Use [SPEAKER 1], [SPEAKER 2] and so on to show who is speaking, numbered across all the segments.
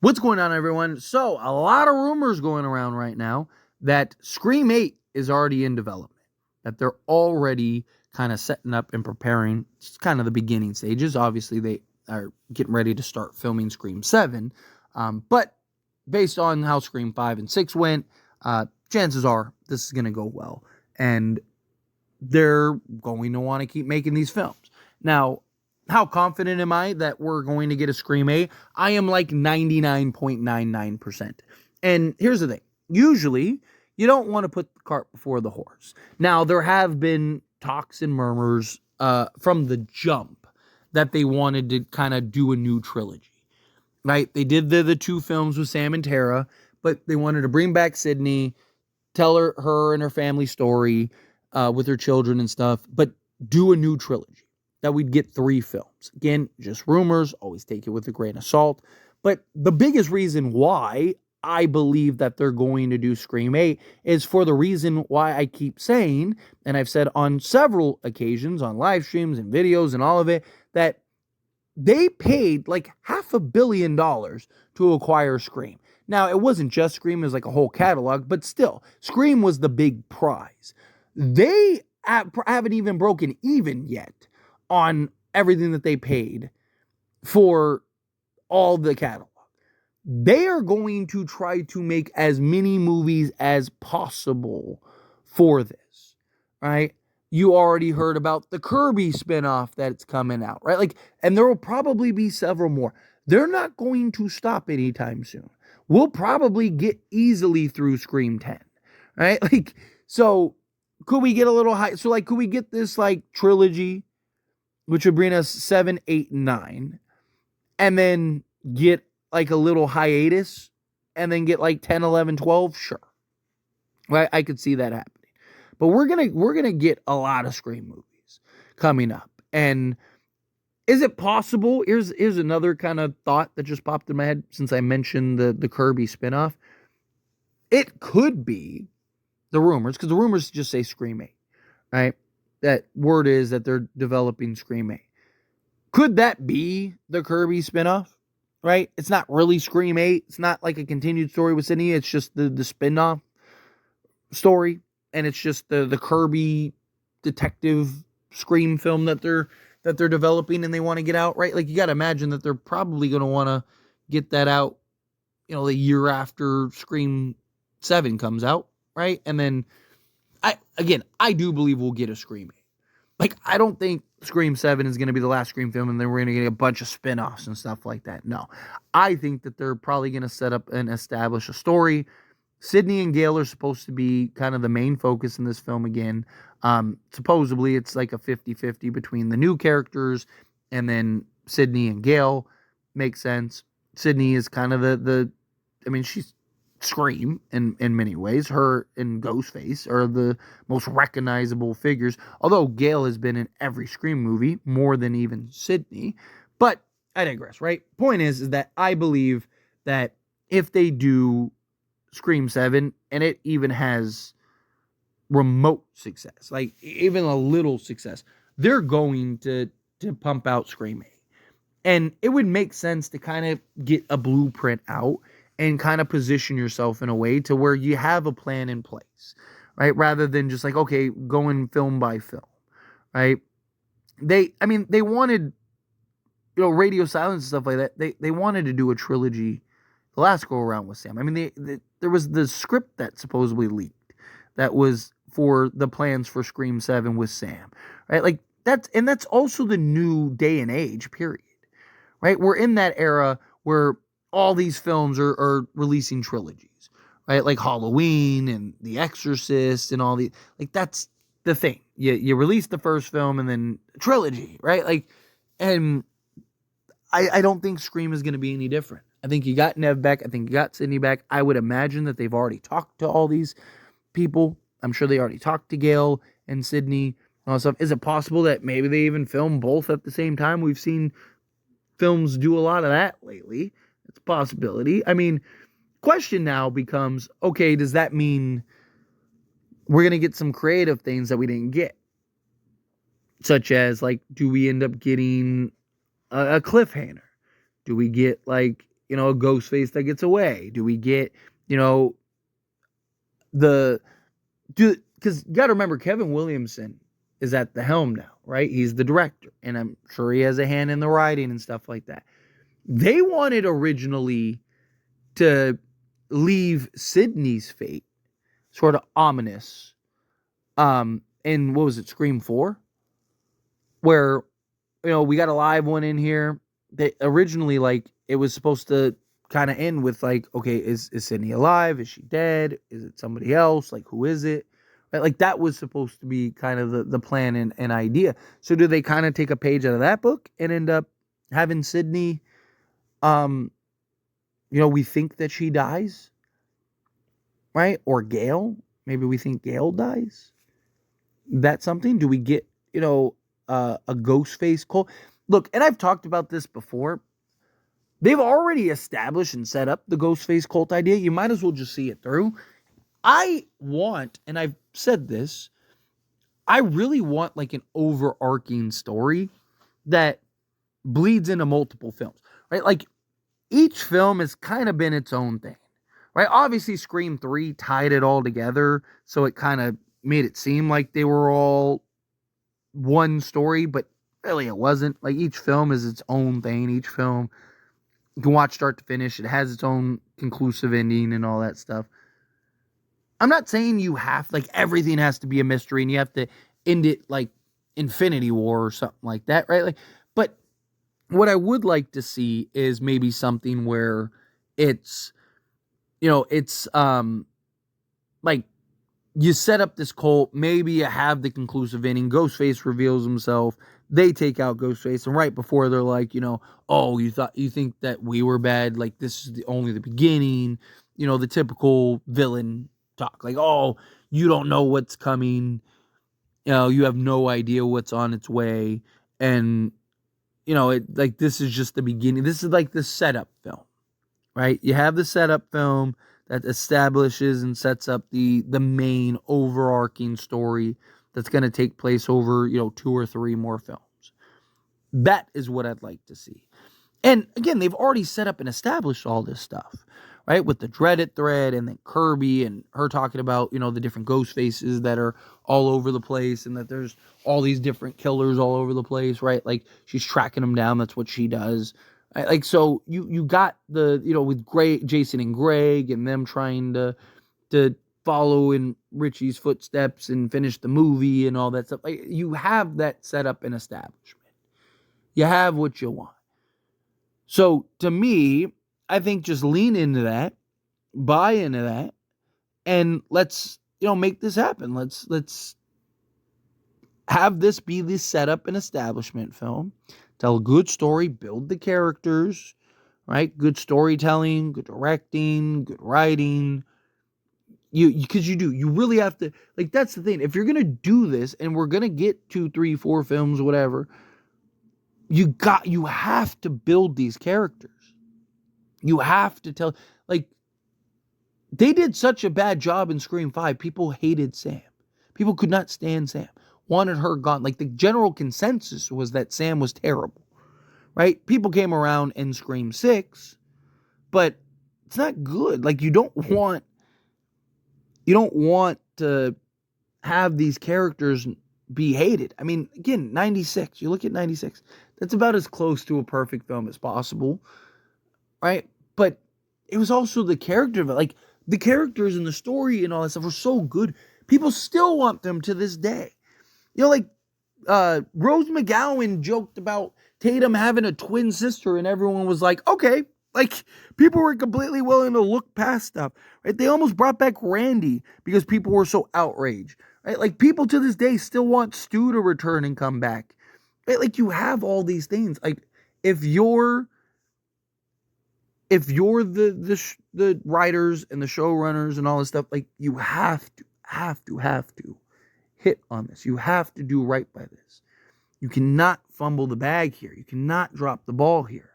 [SPEAKER 1] What's going on, everyone? So, a lot of rumors going around right now that Scream 8 is already in development, that they're already kind of setting up and preparing. It's kind of the beginning stages. Obviously, they are getting ready to start filming Scream 7. But based on how Scream 5 and 6 went, chances are this is going to go well. And they're going to want to keep making these films. Now, how confident am I that we're going to get a Scream 8? I am like 99.99%. And here's the thing. Usually, you don't want to put the cart before the horse. Now, there have been talks and murmurs from the jump that they wanted to kind of do a new trilogy. Right? They did the two films with Sam and Tara, but they wanted to bring back Sydney, tell her and her family story with her children and stuff, but do a new trilogy. That we'd get 3 films. Again, just rumors, always take it with a grain of salt. But the biggest reason why I believe that they're going to do Scream 8 is for the reason why I keep saying, and I've said on several occasions, on live streams and videos and all of it, that they paid like $500 million to acquire Scream. Now, it wasn't just Scream, it was like a whole catalog, but still, Scream was the big prize. They haven't even broken even yet on everything that they paid for all the catalog. They are going to try to make as many movies as possible for this, right? You already heard about the Kirby spinoff that's coming out, right? Like, and there will probably be several more. They're not going to stop anytime soon. We'll probably get easily through Scream 10, right? Like, so could we get a little high? So, like, could we get this, like, trilogy, which would bring us 7, 8, 9, and then get like a little hiatus, and then get like 10, 11, 12? Sure. Right? I could see that happening. But we're gonna get a lot of Scream movies coming up. And is it possible? Here's another kind of thought that just popped in my head since I mentioned the Kirby spinoff. It could be the rumors, because the rumors just say Scream 8, right? That word is that they're developing Scream 8. Could that be the Kirby spinoff? Right? It's not really Scream 8. It's not like a continued story with Sydney. It's just the spinoff story. And it's just the Kirby detective Scream film that they're developing and they want to get out, right? Like, you got to imagine that they're probably going to want to get that out, the year after Scream 7 comes out, right? And then I do believe we'll get a Scream 8. Like, I don't think Scream 7 is going to be the last Scream film and then we're going to get a bunch of spin-offs and stuff like that. No. I think that they're probably going to set up and establish a story. Sydney and Gale are supposed to be kind of the main focus in this film again. Supposedly, it's like a 50-50 between the new characters and then Sydney and Gale. Makes sense. Sydney is kind of she's Scream in many ways. Her and Ghostface are the most recognizable figures, although Gale has been in every Scream movie more than even Sydney. But I digress, right? Point is that I believe that if they do Scream 7 and it even has remote success, like even a little success, they're going to pump out Scream 8. And it would make sense to kind of get a blueprint out and kind of position yourself in a way to where you have a plan in place, right? Rather than just like, okay, going film by film, right? They wanted, Radio Silence and stuff like that. They wanted to do a trilogy the last go around with Sam. There was the script that supposedly leaked that was for the plans for Scream 7 with Sam, right? Like, that's also the new day and age, period, right? We're in that era where all these films are releasing trilogies, right? Like Halloween and The Exorcist and all the, like, that's the thing. You release the first film and then trilogy, right? Like, and I don't think Scream is going to be any different. I think you got Nev back. I think you got Sydney back. I would imagine that they've already talked to all these people. I'm sure they already talked to Gale and Sydney and all that stuff. Is it possible that maybe they even film both at the same time? We've seen films do a lot of that lately. It's a possibility. Question now becomes, okay, does that mean we're going to get some creative things that we didn't get? Such as, like, do we end up getting a cliffhanger? Do we get, like, a Ghostface that gets away? Do we get, you know, the because you got to remember Kevin Williamson is at the helm now, right? He's the director, and I'm sure he has a hand in the writing and stuff like that. They wanted originally to leave Sydney's fate sort of ominous. In what was it, Scream 4? Where, we got a live one in here. They originally, like, it was supposed to kind of end with, like, okay, is Sydney alive? Is she dead? Is it somebody else? Like, who is it? Right? Like, that was supposed to be kind of the plan and idea. So do they kind of take a page out of that book and end up having Sydney, we think that she dies, right? Or Gail. Maybe we think Gail dies. That's something. Do we get, a Ghostface cult? Look, and I've talked about this before. They've already established and set up the Ghostface cult idea. You might as well just see it through. I want, and I've said this, I really want like an overarching story that bleeds into multiple films, right? Like, each film has kind of been its own thing, right? Obviously, Scream 3 tied it all together, so it kind of made it seem like they were all one story, but really it wasn't. Like, each film is its own thing. Each film, you can watch start to finish. It has its own conclusive ending and all that stuff. I'm not saying you have, like, everything has to be a mystery and you have to end it like Infinity War or something like that, right? Like, but what I would like to see is maybe something where it's, like, you set up this cult, maybe you have the conclusive ending, Ghostface reveals himself, they take out Ghostface, and right before they're like, oh, you think that we were bad, like, this is only the beginning, the typical villain talk, like, oh, you don't know what's coming, you have no idea what's on its way, and like, this is just the beginning. This is like the setup film, right? You have the setup film that establishes and sets up the main overarching story that's going to take place over, 2 or 3 more films. That is what I'd like to see. And again, they've already set up and established all this stuff, right? With the Dreaded thread and then Kirby and her talking about, the different ghost faces that are all over the place and that there's all these different killers all over the place, right? Like, she's tracking them down. That's what she does. Right? Like, so you got the, with Jason and Greg and them trying to follow in Richie's footsteps and finish the movie and all that stuff. Like, you have that set up and establishment. You have what you want. So to me, I think just lean into that, buy into that, and let's, make this happen. Let's have this be the setup and establishment film. Tell a good story, build the characters, right? Good storytelling, good directing, good writing. Because you really have to, like, that's the thing. If you're gonna do this, and we're gonna get 2, 3, 4 films, whatever, you have to build these characters. You have to tell, like, they did such a bad job in Scream 5. People hated Sam. People could not stand Sam. Wanted her gone. Like, the general consensus was that Sam was terrible, right? People came around in Scream 6, but it's not good. Like, you don't want to have these characters be hated. I mean, again, 96. You look at 96. That's about as close to a perfect film as possible, right? But it was also the character of it. Like, the characters and the story and all that stuff were so good. People still want them to this day. Like, Rose McGowan joked about Tatum having a twin sister, and everyone was like, okay. Like, people were completely willing to look past stuff, right? They almost brought back Randy because people were so outraged, right? Like, people to this day still want Stu to return and come back, right? Like, you have all these things. Like, if you're the writers and the showrunners and all this stuff, like, you have to hit on this. You have to do right by this. You cannot fumble the bag here. You cannot drop the ball here,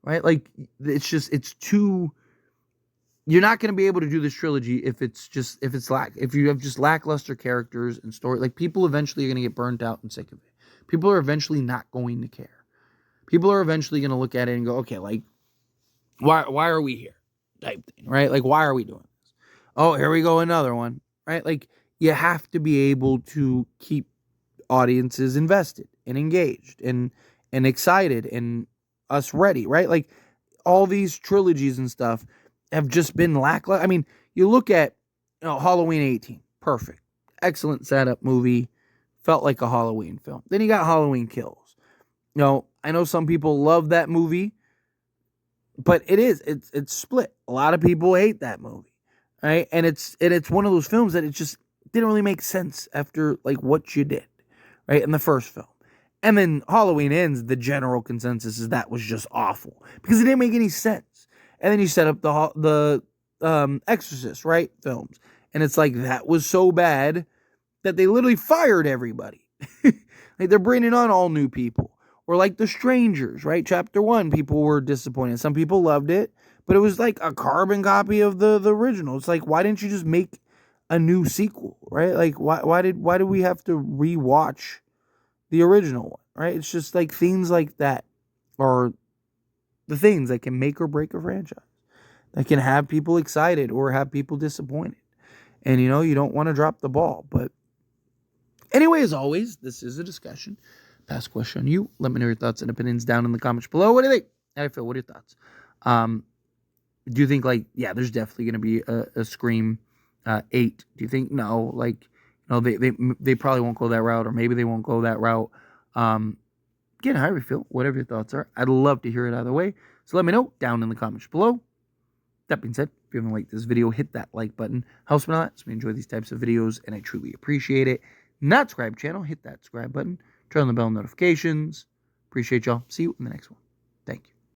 [SPEAKER 1] right? Like, it's too. You're not going to be able to do this trilogy if you have just lackluster characters and story. Like, people eventually are going to get burnt out and sick of it. People are eventually not going to care. People are eventually going to look at it and go, okay, like, Why are we here? Type thing, right? Like, why are we doing this? Oh, here we go, another one, right? Like, you have to be able to keep audiences invested and engaged and excited and us ready, right? Like, all these trilogies and stuff have just been lackluster. I mean, you look at, Halloween 18, perfect, excellent setup movie, felt like a Halloween film. Then you got Halloween Kills. I know some people love that movie, but it's split. A lot of people hate that movie, right? And it's one of those films that it just didn't really make sense after like what you did, right, in the first film. And then Halloween Ends, the general consensus is that was just awful because it didn't make any sense. And then you set up the Exorcist, right, films, and it's like that was so bad that they literally fired everybody. Like, they're bringing on all new people. Or like The Strangers, right? Chapter 1, people were disappointed. Some people loved it, but it was like a carbon copy of the original. It's like, why didn't you just make a new sequel, right? Like, why did we have to rewatch the original one, right? It's just like things like that are the things that can make or break a franchise, that can have people excited or have people disappointed. And you don't want to drop the ball. But anyway, as always, this is a discussion. Pass question on you. Let me know your thoughts and opinions down in the comments below. What do you think? How do you feel? What are your thoughts? Do you think, like, yeah, there's definitely going to be a Scream 8? Do you think, no, like, they probably won't go that route, or maybe they won't go that route. Again, how do you feel? Whatever your thoughts are. I'd love to hear it either way. So let me know down in the comments below. That being said, if you haven't liked this video, hit that like button. Helps me a lot. So we enjoy these types of videos, and I truly appreciate it. Not subscribe channel, hit that subscribe button. Turn on the bell notifications. Appreciate y'all. See you in the next one. Thank you.